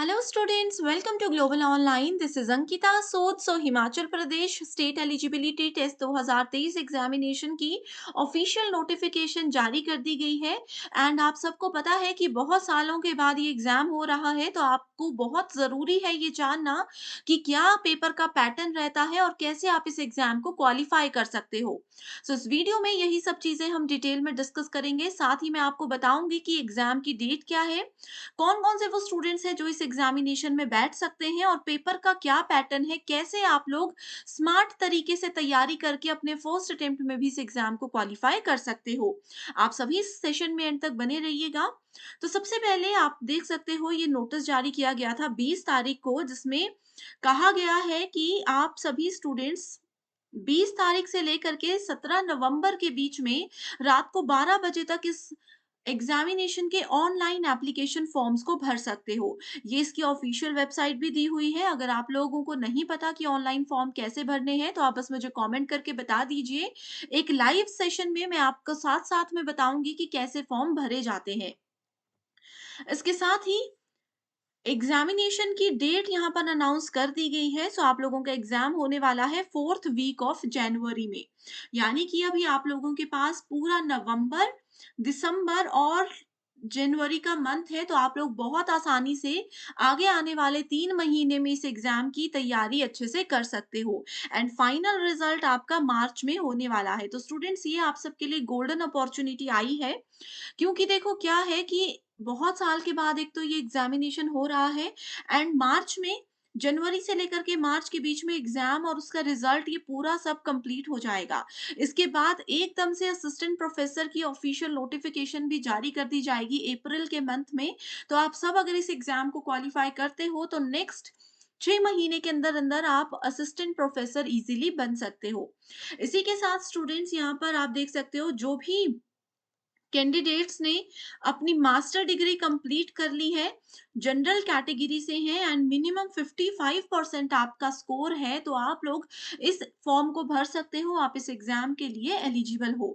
Hello students, welcome to Global Online. This is Ankita Sood. So Himachal Pradesh state eligibility test 2023 examination की official notification जारी कर दी गई है। And आप सबको पता है कि बहुत सालों के बाद ये एग्जाम हो रहा है, तो आपको बहुत ज़रूरी है ये जानना कि क्या पेपर का पैटर्न रहता है और कैसे आप इस एग्जाम को क्वालिफाई कर सकते हो। सो इस वीडियो में यही सब चीज़ें हम डिटेल में डिस्कस करेंगे। साथ ही मैं आपको बताऊंगी कि एग्जाम की डेट क्या है, कौन-कौन से वो स्टूडेंट्स हैं जो इस एग्जामिनेशन में बैठ सकते हैं और पेपर का क्या पैटर्न है, कैसे आप लोग स्मार्ट तरीके से तैयारी करके अपने फर्स्ट अटेम्प्ट में भी इस एग्जाम को क्वालिफाई कर सकते हो। आप सभी इस सेशन में एंड तक बने रहिएगा। तो सबसे पहले आप देख सकते हो ये नोटिस जारी किया गया था 20 तारीख को, जिसमें कहा गया है कि आप सभी स्टूडेंट्स 20 तारीख से लेकर के 17 नवंबर के बीच में रात को 12 बजे तक इस एग्जामिनेशन के ऑनलाइन एप्लीकेशन फॉर्म्स को भर सकते हो। ये इसकी ऑफिशियल वेबसाइट भी दी हुई है। अगर आप लोगों को नहीं पता कि ऑनलाइन फॉर्म कैसे भरने हैं, तो आप बस मुझे कमेंट करके बता दीजिए। एक लाइव सेशन में मैं आपको साथ-साथ में बताऊँगी कि कैसे फॉर्म भरे जाते हैं। इसके साथ ही एग्जामिनेशन की डेट यहाँ पर अनाउंस कर दी गई है। सो आप लोगों का एग्जाम होने वाला है 4th वीक ऑफ जनवरी में। यानी कि अभी आप लोगों के पास पूरा नवंबर, दिसंबर और जनवरी का मंथ है, तो आप लोग बहुत आसानी से आगे आने वाले 3 महीने में इस एग्जाम की तैयारी अच्छे से कर सकते हो। एंड फाइनल रिजल्ट आपका मार्च में होने वाला है। तो स्टूडेंट्स, ये आप सबके लिए गोल्डन अपॉर्चुनिटी आई है, क्योंकि देखो क्या है कि बहुत साल के बाद एक तो ये एग्जामिनेशन हो रहा है, एंड मार्च में, जनवरी से लेकर के मार्च के बीच में एग्जाम और उसका रिजल्ट ये पूरा सब कंप्लीट हो जाएगा। इसके बाद एकदम से असिस्टेंट प्रोफेसर की ऑफिशियल नोटिफिकेशन भी जारी कर दी जाएगी अप्रैल के मंथ में। तो आप सब अगर इस एग्जाम को क्वालिफाई करते हो, तो नेक्स्ट 6 महीने के अंदर अंदर आप असिस्टेंट प्रोफेसर इजीली बन सकते हो। इसी के साथ स्टूडेंट्स, यहाँ पर आप देख सकते हो जो भी कैंडिडेट्स ने अपनी मास्टर डिग्री कंप्लीट कर ली है, जनरल कैटेगरी से हैं एंड मिनिमम 55% आपका स्कोर है, तो आप लोग इस फॉर्म को भर सकते हो। आप इस एग्जाम के लिए एलिजिबल हो।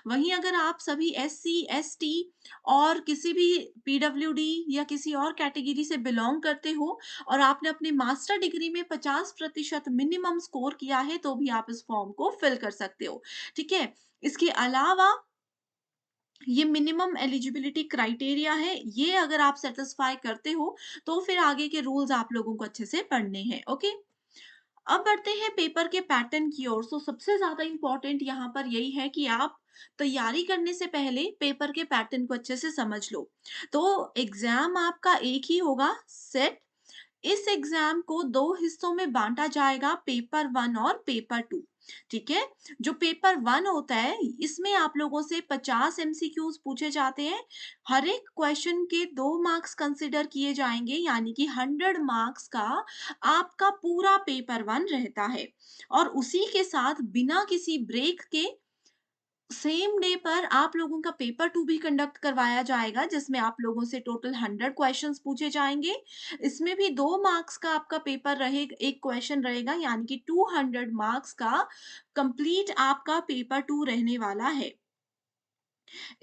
वहीं अगर आप सभी एससी, एसटी और किसी भी पीडब्ल्यूडी या किसी और कैटेगरी से बिलोंग करते हो और आपने अपनी मास्टर डिग्री में 50% मिनिमम स्कोर किया है, तो भी आप इस फॉर्म को फिल कर सकते हो। ठीक है। इसके अलावा ये मिनिमम एलिजिबिलिटी क्राइटेरिया है, ये अगर आप सेटिस्फाई करते हो, तो फिर आगे के रूल्स आप लोगों को अच्छे से पढ़ने हैं। ओके। अब बढ़ते हैं पेपर के पैटर्न की ओर। सो सबसे ज्यादा इंपॉर्टेंट यहाँ पर यही है कि आप तैयारी करने से पहले पेपर के पैटर्न को अच्छे से समझ लो। तो एग्जाम आपका एक ही होगा, सेट। इस एग्जाम को 2 हिस्सों में बाँटा जाएगा, पेपर 1 और पेपर 2। ठीक है? जो पेपर 1 होता है, इसमें आप लोगों से 50 एमसीक्यूज़ पूछे जाते हैं। हर एक क्वेश्चन के 2 मार्क्स कंसिडर किए जाएँगे, यानी कि 100 मार्क्स का आपका पूरा पेपर 1 रहता है। और उसी के साथ बिना किसी ब्रेक के सेम डे पर आप लोगों का पेपर 2 भी कंडक्ट करवाया जाएगा, जिसमें आप लोगों से टोटल 100 क्वेश्चंस पूछे जाएँगे। इसमें भी 2 मार्क्स का आपका पेपर रहेगा, 1 क्वेश्चन रहेगा, यानी कि 200 मार्क्स का कंप्लीट आपका पेपर 2 रहने वाला है।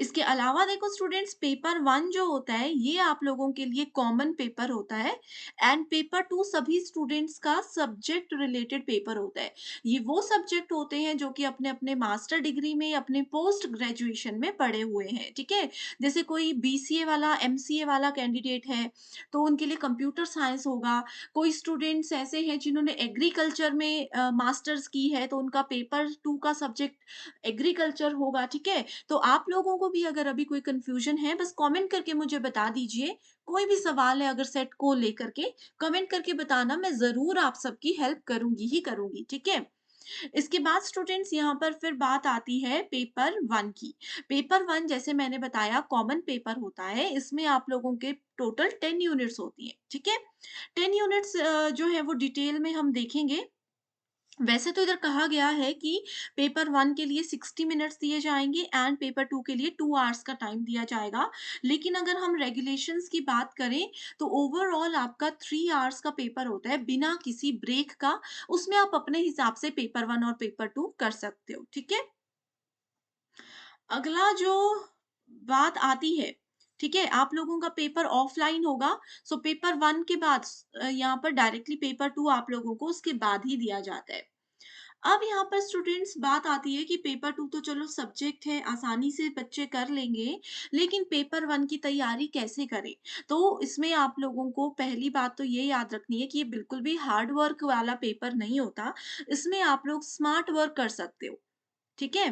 इसके अलावा देखो स्टूडेंट्स, पेपर 1 जो होता है ये आप लोगों के लिए कॉमन पेपर होता है, एंड पेपर 2 सभी स्टूडेंट्स का सब्जेक्ट रिलेटेड पेपर होता है। ये वो सब्जेक्ट होते हैं जो कि अपने अपने मास्टर डिग्री में, अपने पोस्ट ग्रेजुएशन में पढ़े हुए हैं। ठीक है। जैसे कोई बीसीए वाला, एमसीए वाला कैंडिडेट है, तो उनके लिए कंप्यूटर साइंस होगा। कोई स्टूडेंट्स ऐसे हैं जिन्होंने एग्रीकल्चर में मास्टर्स की है, तो उनका पेपर 2 का सब्जेक्ट एग्रीकल्चर होगा। ठीक है। तो आप लोगों को भी अगर अभी कोई कंफ्यूजन है, बस कमेंट करके मुझे बता दीजिए। कोई भी सवाल है अगर सेट को लेकर के, कमेंट करके बताना, मैं ज़रूर आप सबकी हेल्प करूँगी ही करूँगी, ठीक है? इसके बाद स्टूडेंट्स, यहाँ पर फिर बात आती है पेपर 1 की। पेपर 1 जैसे मैंने बताया कॉमन पेपर होता है, इसमें आप लोगों के टोटल 10 यूनिट्स होती हैं, ठीक है? 10 यूनिट्स जो है वो डिटेल में हम देखेंगे। वैसे तो इधर कहा गया है कि पेपर 1 के लिए 60 मिनट्स दिए जाएँगे एंड पेपर 2 के लिए 2 आवर्स का टाइम दिया जाएगा। लेकिन अगर हम रेगुलेशंस की बात करें, तो ओवरऑल आपका 3 आवर्स का पेपर होता है बिना किसी ब्रेक का। उसमें आप अपने हिसाब से पेपर 1 और पेपर 2 कर सकते हो, ठीक है? अगला जो बात आती है, ठीक है? आप लोगों का पेपर ऑफलाइन होगा, सो पेपर 1 के बाद यहाँ पर डायरेक्टली पेपर 2 आप लोगों को उसके बाद ही दिया जाता है। अब यहाँ पर स्टूडेंट्स बात आती है कि पेपर 2 तो चलो सब्जेक्ट है, आसानी से बच्चे कर लेंगे, लेकिन पेपर 1 की तैयारी कैसे करें? तो इसमें आप लोगों को पहली बात तो ये याद रखनी है कि ये बिल्कुल भी हार्ड वर्क वाला पेपर नहीं होता, इसमें आप लोग स्मार्ट वर्क कर सकते हो। ठीक है?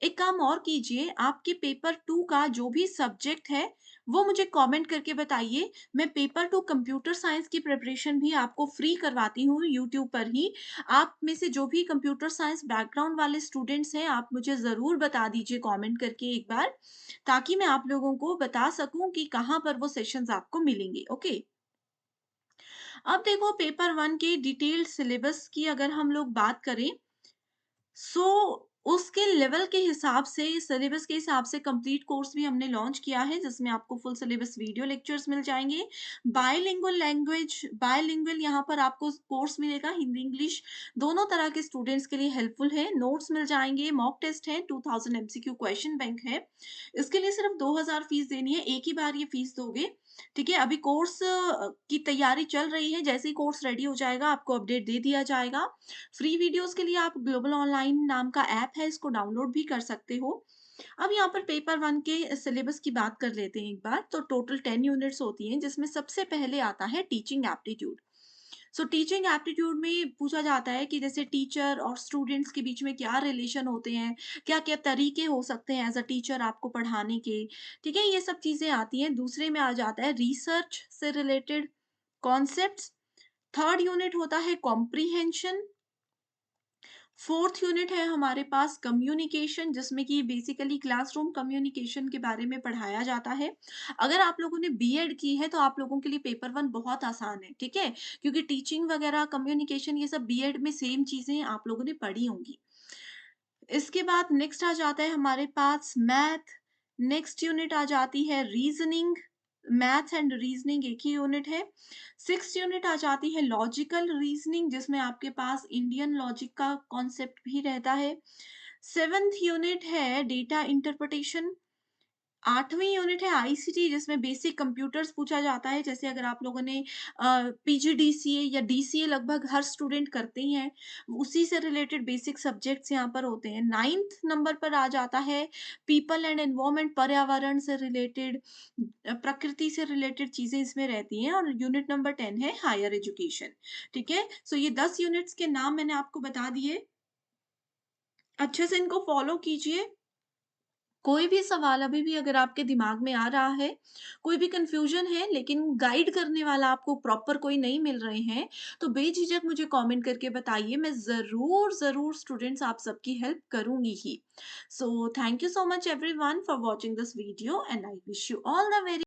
एक काम और कीजिए, आपके पेपर 2 का जो भी सब्जेक्ट है, वो मुझे कमेंट करके बताइए। मैं पेपर 2 कंप्यूटर साइंस की प्रिपरेशन भी आपको फ्री करवाती हूँ यूट्यूब पर ही। आप में से जो भी कंप्यूटर साइंस बैकग्राउंड वाले स्टूडेंट्स हैं, आप मुझे ज़रूर बता दीजिए कमेंट करके एक बार, ताकि मैं आप लोगों को बता सकूँ कि कहाँ पर वो सेशंस आपको मिलेंगे, ओके? अब देखो पेपर 1 के डिटेल्ड सिलेबस की अगर हम लोग बात करें, सो उसके लेवल के हिसाब से सिलेबस के हिसाब से कंप्लीट कोर्स भी हमने लॉन्च किया है जिसमें आपको फुल सिलेबस वीडियो लेक्चर्स मिल जाएंगे। बायलिंगुअल लैंग्वेज बायलिंगुअल यहाँ पर आपको कोर्स मिलेगा, हिंदी इंग्लिश दोनों तरह के स्टूडेंट्स के लिए हेल्पफुल है। नोट्स मिल जाएंगे, मॉक टेस्ट है, 2000 एमसीक्यू क्वेश्चन बैंक है। इसके लिए सिर्फ 2000 फीस देनी है, एक ही बार ये फीस दोगे। ठीक है, अभी कोर्स की तैयारी चल रही है, जैसे ही कोर्स रेडी हो जाएगा आपको अपडेट दे दिया जाएगा। फ्री वीडियोस के लिए आप ग्लोबल ऑनलाइन नाम का ऐप है, इसको डाउनलोड भी कर सकते हो। अब यहाँ पर पेपर 1 के सिलेबस की बात कर लेते हैं एक बार। तो टोटल 10 यूनिट्स होती हैं जिसमें सबसे पहले आता है teaching aptitude. So teaching aptitude में पूछा जाता है कि जैसे टीचर और स्टूडेंट्स के बीच में क्या रिलेशन होते हैं, क्या-क्या तरीके हो सकते हैं एज़ अ टीचर आपको पढ़ाने के, ठीक है? ये सब चीज़ें आती हैं। दूसरे में आ जाता है रिसर्च से रिलेटेड कॉन्सेप्ट्स। थर्ड यूनिट होता है कॉम्प्रिहेंशन। फोर्थ यूनिट है हमारे पास कम्युनिकेशन, जिसमें कि बेसिकली क्लासरूम कम्युनिकेशन के बारे में पढ़ाया जाता है। अगर आप लोगों ने बीएड की है तो आप लोगों के लिए पेपर 1 बहुत आसान है, ठीक है? क्योंकि टीचिंग वगैरह, कम्युनिकेशन ये सब बीएड में सेम चीज़ें आप लोगों ने पढ़ी होंगी। इसके बाद नेक्स्ट आ जाता है हमारे पास मैथ। नेक्स्ट यूनिट आ जाती है रीजनिंग। मैथ्स एंड रीजनिंग एक ही यूनिट है। सिक्स्थ यूनिट आ जाती है लॉजिकल रीजनिंग, जिसमें आपके पास इंडियन लॉजिक का कॉन्सेप्ट भी रहता है। सेवेंथ यूनिट है डेटा इंटरप्रिटेशन। 8वीं यूनिट है आईसीटी, जिसमें बेसिक कंप्यूटर्स पूछा जाता है। जैसे अगर आप लोगों ने पीजीडीसीए या डीसीए लगभग हर स्टूडेंट करते ही हैं, उसी से रिलेटेड बेसिक सब्जेक्ट्स यहाँ पर होते हैं। 9th नंबर पर आ जाता है पीपल एंड एनवायरनमेंट, पर्यावरण से रिलेटेड, प्रकृति से रिलेटेड चीज़ें इसमें रहती हैं। और यूनिट नंबर 10 है हायर एजुकेशन, ठीक है? सो ये 10 यूनिट्स के नाम मैंने आपको बता दिए। अच्छे से इनको फॉलो कीजिए। कोई भी सवाल अभी भी अगर आपके दिमाग में आ रहा है, कोई भी कन्फ्यूजन है लेकिन गाइड करने वाला आपको प्रॉपर कोई नहीं मिल रहे हैं, तो बेझिझक मुझे कमेंट करके बताइए। मैं ज़रूर स्टूडेंट्स आप सबकी हेल्प करूँगी ही। So thank you so much everyone for watching this video and I wish you all the very